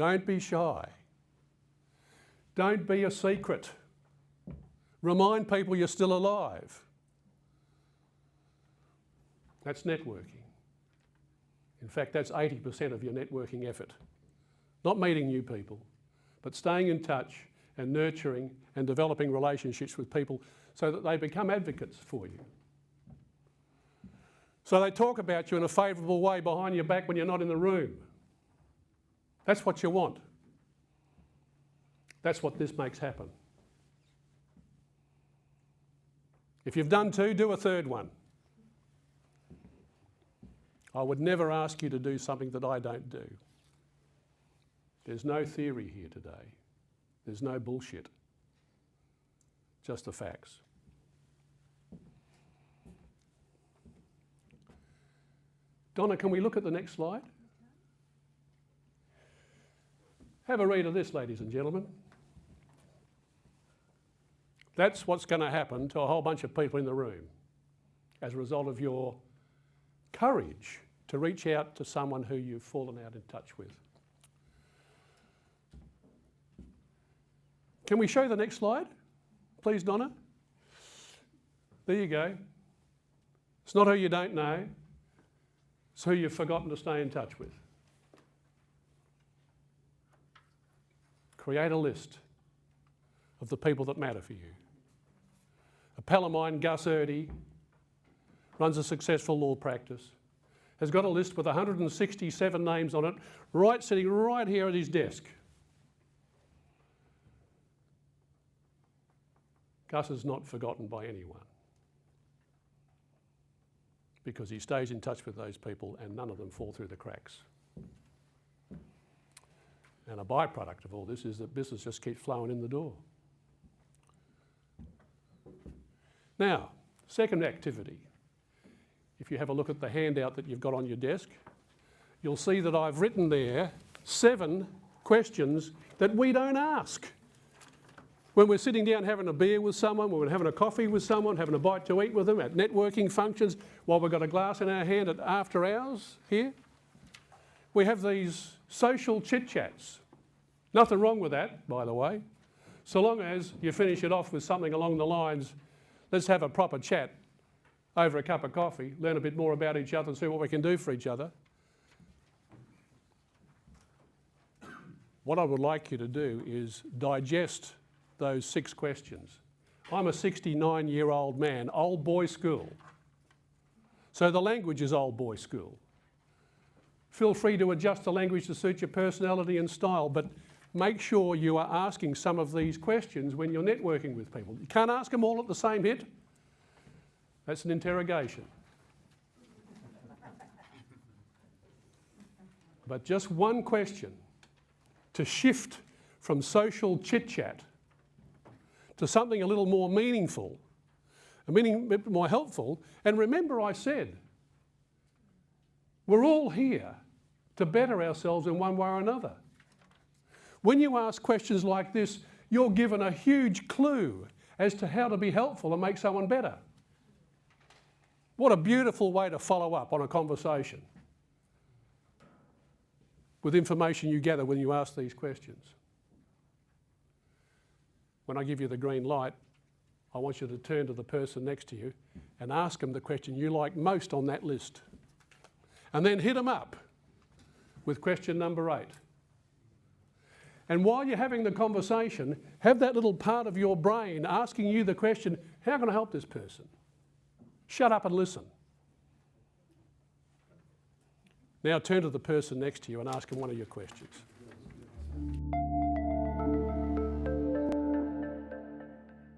Don't be shy. Don't be a secret. Remind people you're still alive. That's networking. In fact, that's 80% of your networking effort. Not meeting new people, but staying in touch and nurturing and developing relationships with people so that they become advocates for you. So they talk about you in a favourable way behind your back when you're not in the room. That's what you want. That's what this makes happen. If you've done two, do a third one. I would never ask you to do something that I don't do. There's no theory here today. There's no bullshit. Just the facts. Donna, can we look at the next slide? Have a read of this, ladies and gentlemen. That's what's going to happen to a whole bunch of people in the room as a result of your courage to reach out to someone who you've fallen out in touch with. Can we show the next slide, please, Donna? There you go. It's not who you don't know, it's who you've forgotten to stay in touch with. Create a list of the people that matter for you. A pal of mine, Gus Erdy, runs a successful law practice, has got a list with 167 names on it, sitting right here at his desk. Gus is not forgotten by anyone because he stays in touch with those people and none of them fall through the cracks. And a byproduct of all this is that business just keeps flowing in the door. Now, second activity. If you have a look at the handout that you've got on your desk, you'll see that I've written there 7 questions that we don't ask. When we're sitting down having a beer with someone, when we're having a coffee with someone, having a bite to eat with them, at networking functions, while we've got a glass in our hand at after hours here, we have these social chit-chats. Nothing wrong with that, by the way, so long as you finish it off with something along the lines, let's have a proper chat over a cup of coffee, learn a bit more about each other and see what we can do for each other. What I would like you to do is digest those 6 questions. I'm a 69-year-old man, old boy school. So the language is old boy school. Feel free to adjust the language to suit your personality and style, but make sure you are asking some of these questions when you're networking with people. You can't ask them all at the same hit. That's an interrogation. But just one question to shift from social chit-chat to something a little more meaningful, a bit more helpful. And remember I said, we're all here to better ourselves in one way or another. When you ask questions like this, you're given a huge clue as to how to be helpful and make someone better. What a beautiful way to follow up on a conversation with information you gather when you ask these questions. When I give you the green light, I want you to turn to the person next to you and ask them the question you like most on that list. And then hit them up with question number 8. And while you're having the conversation, have that little part of your brain asking you the question, how can I help this person? Shut up and listen. Now turn to the person next to you and ask them one of your questions.